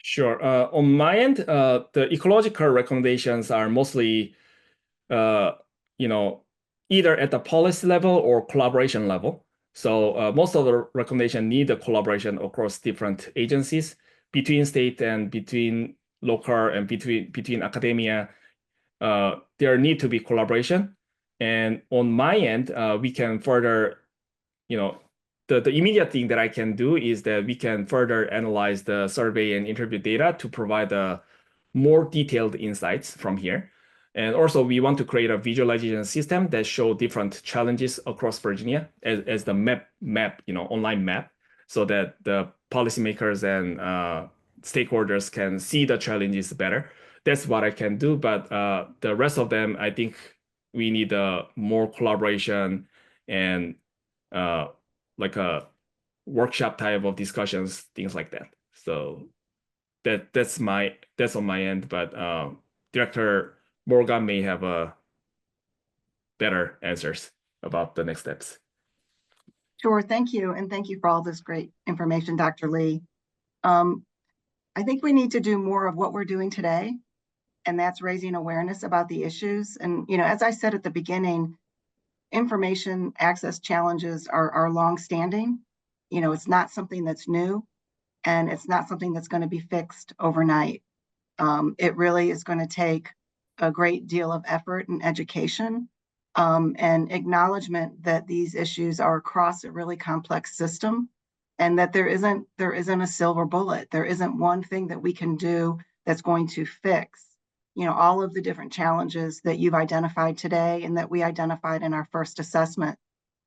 Sure. On my end, the ecological recommendations are mostly, either at the policy level or collaboration level. So most of the recommendations need a collaboration across different agencies, between state and between local and between academia. There need to be collaboration. And on my end, we can further, the immediate thing that I can do is that we can further analyze the survey and interview data to provide more detailed insights from here. And also we want to create a visualization system that show different challenges across Virginia as the map, online map, so that the policymakers and stakeholders can see the challenges better. That's what I can do, but the rest of them, I think we need more collaboration and like a workshop type of discussions, things like that. So that's on my end, but Director Morgan may have better answers about the next steps. Sure, thank you. And thank you for all this great information, Dr. Lee. I think we need to do more of what we're doing today, and that's raising awareness about the issues. And, as I said at the beginning, information access challenges are longstanding. It's not something that's new, and it's not something that's going to be fixed overnight. It really is going to take a great deal of effort and education and acknowledgement that these issues are across a really complex system, and that there isn't a silver bullet. There isn't one thing that we can do that's going to fix all of the different challenges that you've identified today and that we identified in our first assessment.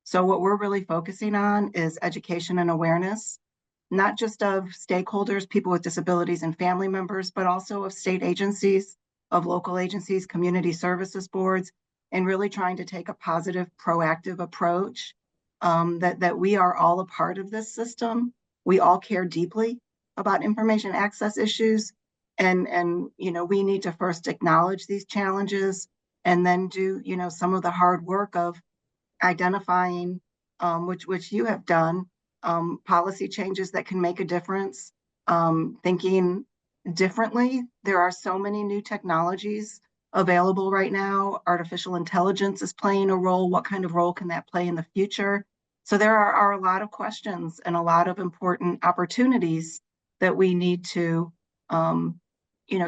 So what we're really focusing on is education and awareness, not just of stakeholders, people with disabilities and family members, but also of state agencies, of local agencies, community services boards, and really trying to take a positive, proactive approach that we are all a part of this system. We all care deeply about information access issues. And we need to first acknowledge these challenges and then do, some of the hard work of identifying, which you have done, policy changes that can make a difference, thinking differently. There are so many new technologies available right now. Artificial intelligence is playing a role. What kind of role can that play in the future? So there are a lot of questions and a lot of important opportunities that we need to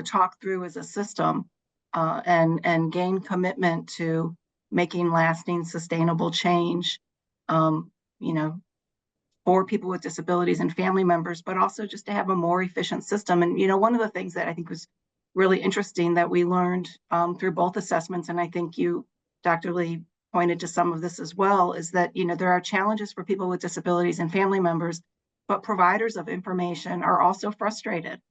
talk through as a system and gain commitment to making lasting, sustainable change, for people with disabilities and family members, but also just to have a more efficient system. And, one of the things that I think was really interesting that we learned through both assessments, and I think you, Dr. Lee, pointed to some of this as well, is that, there are challenges for people with disabilities and family members, but providers of information are also frustrated.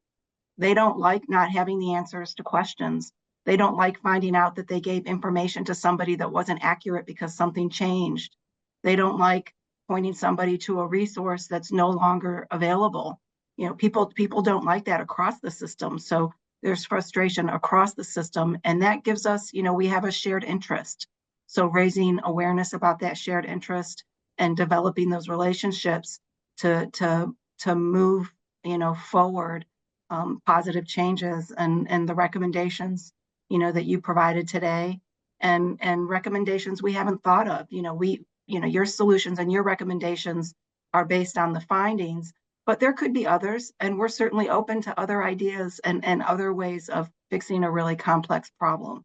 They don't like not having the answers to questions. They don't like finding out that they gave information to somebody that wasn't accurate because something changed. They don't like pointing somebody to a resource that's no longer available. People don't like that across the system. So there's frustration across the system, and that gives us, we have a shared interest. So raising awareness about that shared interest and developing those relationships to move, forward positive changes and the recommendations, that you provided today, and recommendations we haven't thought of. Your solutions and your recommendations are based on the findings, but there could be others, and we're certainly open to other ideas and other ways of fixing a really complex problem.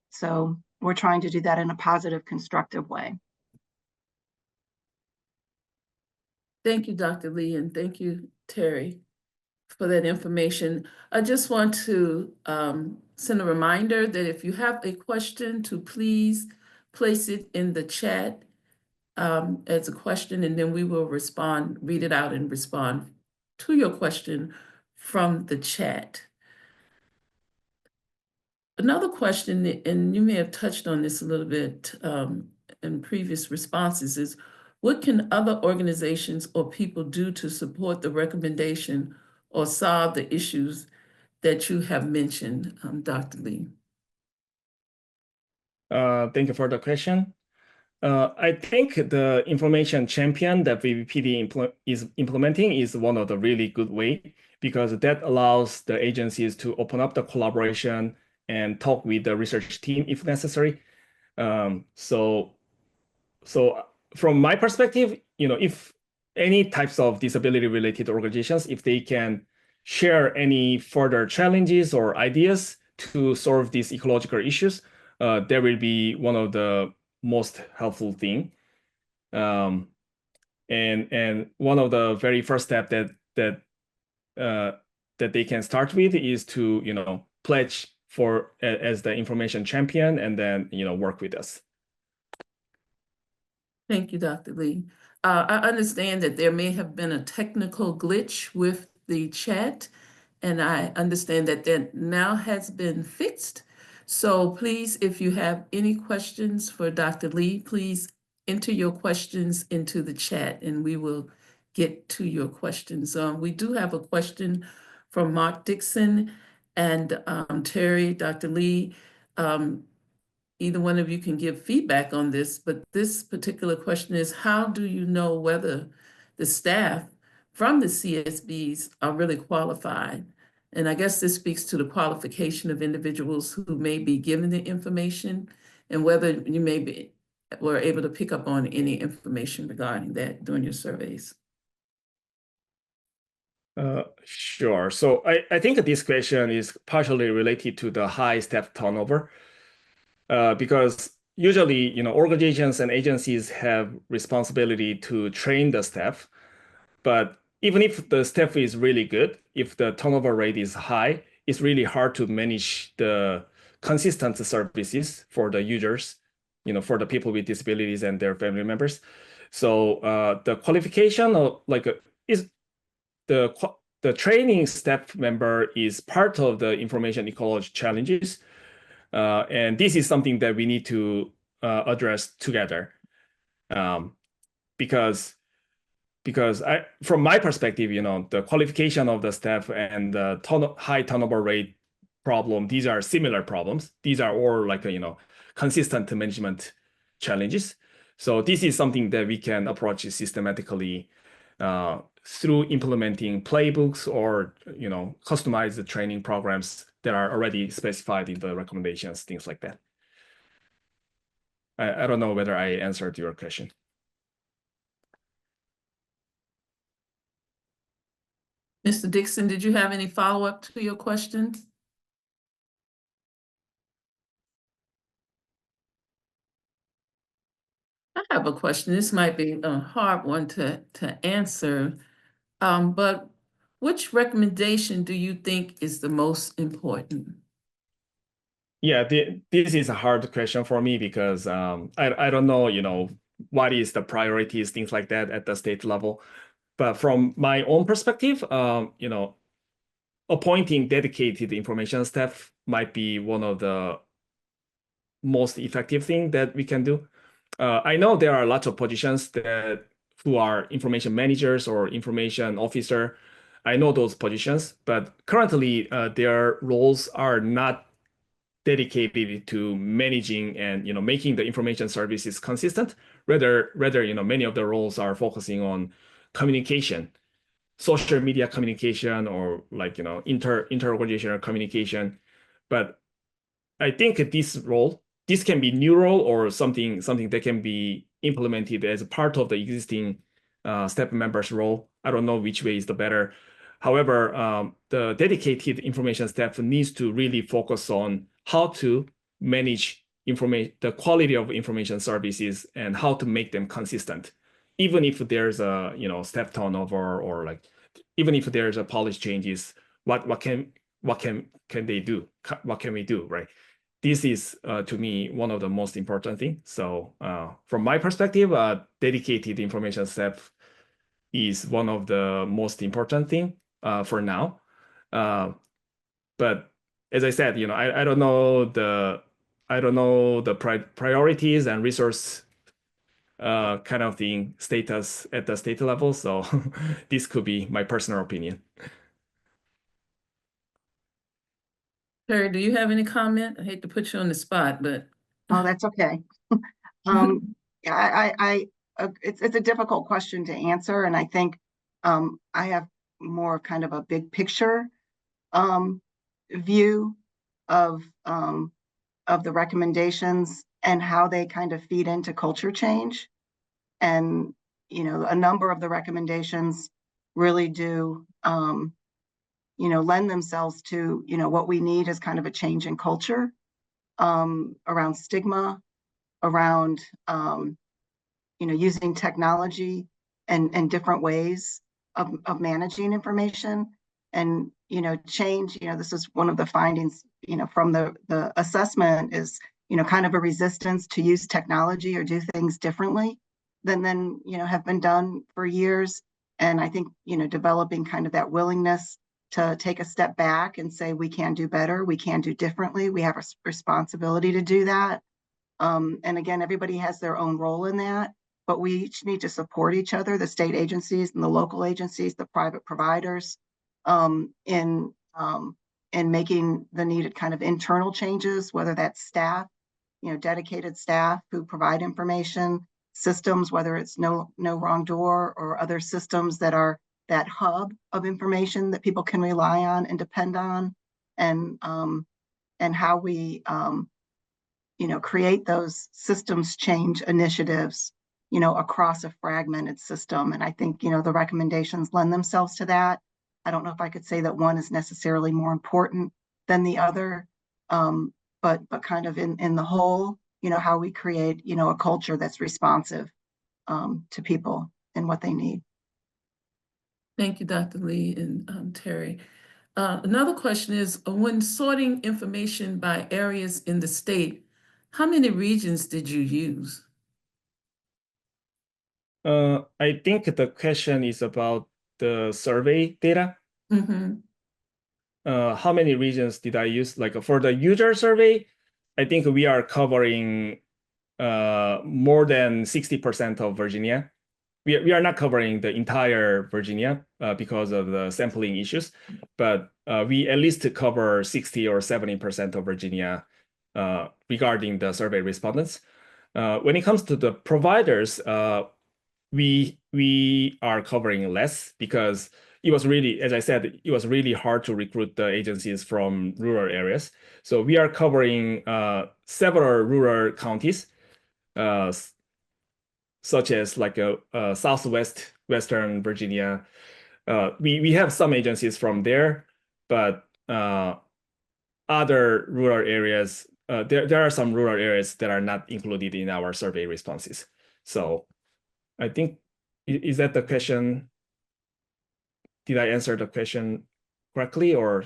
So we're trying to do that in a positive, constructive way. Thank you, Dr. Lee, and thank you, Terry, for that information. I just want to send a reminder that if you have a question, to please place it in the chat as a question, and then we will read it out and respond to your question from the chat. Another question, and you may have touched on this a little bit in previous responses, is what can other organizations or people do to support the recommendation or solve the issues that you have mentioned, Dr. Lee? Thank you for the question. I think the information champion that VVPD is implementing is one of the really good way, because that allows the agencies to open up the collaboration and talk with the research team if necessary. So from my perspective, if any types of disability related organizations, if they can share any further challenges or ideas to solve these ecological issues, that will be one of the most helpful thing. And one of the very first step that they can start with is to pledge for as the information champion, and then work with us. Thank you, Dr. Lee. I understand that there may have been a technical glitch with the chat, and I understand that that now has been fixed. So please, if you have any questions for Dr. Lee, please enter your questions into the chat and we will get to your questions. We do have a question from Mark Dixon and Terry, Dr. Lee. Either one of you can give feedback on this, but this particular question is, how do you know whether the staff from the CSBs are really qualified? And I guess this speaks to the qualification of individuals who may be given the information, and whether you were able to pick up on any information regarding that during your surveys. Sure. So I think this question is partially related to the high staff turnover. Because usually, organizations and agencies have responsibility to train the staff, but even if the staff is really good, if the turnover rate is high, it's really hard to manage the consistent services for the users, for the people with disabilities and their family members. So the qualification of is the training staff member is part of the information ecology challenges. And this is something that we need to address together, because from my perspective, the qualification of the staff and the high turnover rate problem, these are similar problems. These are all consistent management challenges. So this is something that we can approach systematically through implementing playbooks or customized training programs that are already specified in the recommendations, things like that. I don't know whether I answered your question. Mr. Dixon, did you have any follow-up to your question? I have a question. This might be a hard one to answer, but which recommendation do you think is the most important? Yeah, this is a hard question for me because I don't know, what is the priorities, things like that at the state level. But from my own perspective, appointing dedicated information staff might be one of the most effective thing that we can do. I know there are lots of positions who are information managers or information officer. I know those positions, but currently their roles are not dedicated to managing and making the information services consistent. Rather, many of the roles are focusing on communication, social media communication, or like inter-organizational communication. But I think this can be new role or something that can be implemented as a part of the existing staff members role. I don't know which way is the better. However, the dedicated information staff needs to really focus on how to manage the quality of information services and how to make them consistent. Even if there's a staff turnover or like even if there's a policy changes, what can they do? What can we do, right? This is to me one of the most important things. So from my perspective, dedicated information staff is one of the most important thing for now. But as I said, I don't know the priorities and resource kind of thing status at the state level. So this could be my personal opinion. Terry, do you have any comment? I hate to put you on the spot, but Oh, that's okay. Yeah, it's a difficult question to answer, and I think I have more kind of a big picture view of the recommendations and how they kind of feed into culture change. And a number of the recommendations really do lend themselves to what we need is kind of a change in culture around stigma, around using technology and different ways of managing information and change. This is one of the findings from the assessment is kind of a resistance to use technology or do things differently than have been done for years. And I think developing kind of that willingness to take a step back and say we can do better, we can do differently, we have a responsibility to do that. And again, everybody has their own role in that, but we each need to support each other, the state agencies and the local agencies, the private providers, in making the needed kind of internal changes, whether that's staff, dedicated staff who provide information, systems, whether it's no wrong door or other systems that are that hub of information that people can rely on and depend on, and how we create those systems change initiatives across a fragmented system. And I think the recommendations lend themselves to that. I don't know if I could say that one is necessarily more important than the other, but kind of in the whole, how we create a culture that's responsive to people and what they need. thank you, Dr. Lee and Terry. Another question is, when sorting information by areas in the state, how many regions did you use? I think the question is about the survey data. Mm-hmm. How many regions did I use? Like for the user survey, I think we are covering more than 60% of Virginia. We are not covering the entire Virginia because of the sampling issues, but we at least cover 60 or 70% of Virginia regarding the survey respondents. When it comes to the providers, we are covering less because it was really, as I said, it was really hard to recruit the agencies from rural areas. So we are covering several rural counties, such as like Western Virginia. We have some agencies from there, but other rural areas, there are some rural areas that are not included in our survey responses. So I think, is that the question? Did I answer the question correctly, or?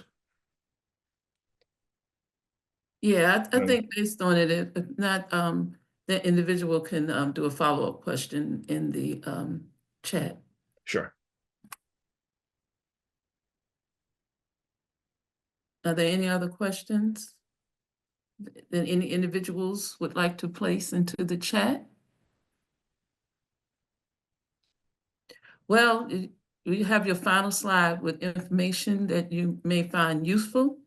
Yeah, I think based on it, if not, the individual can do a follow-up question in the chat. Sure. Are there any other questions that any individuals would like to place into the chat? Well, we have your final slide with information that you may find useful.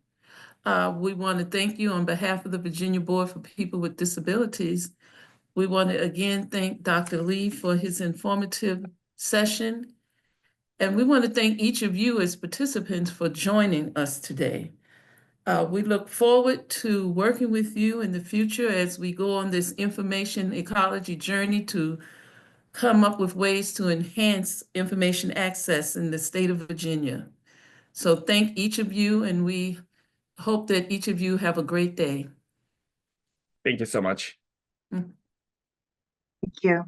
We want to thank you on behalf of the Virginia Board for People with Disabilities. We want to again thank Dr. Lee for his informative session. And we want to thank each of you as participants for joining us today. We look forward to working with you in the future as we go on this information ecology journey to come up with ways to enhance information access in the state of Virginia. So thank each of you, and we hope that each of you have a great day. Thank you so much. Thank you.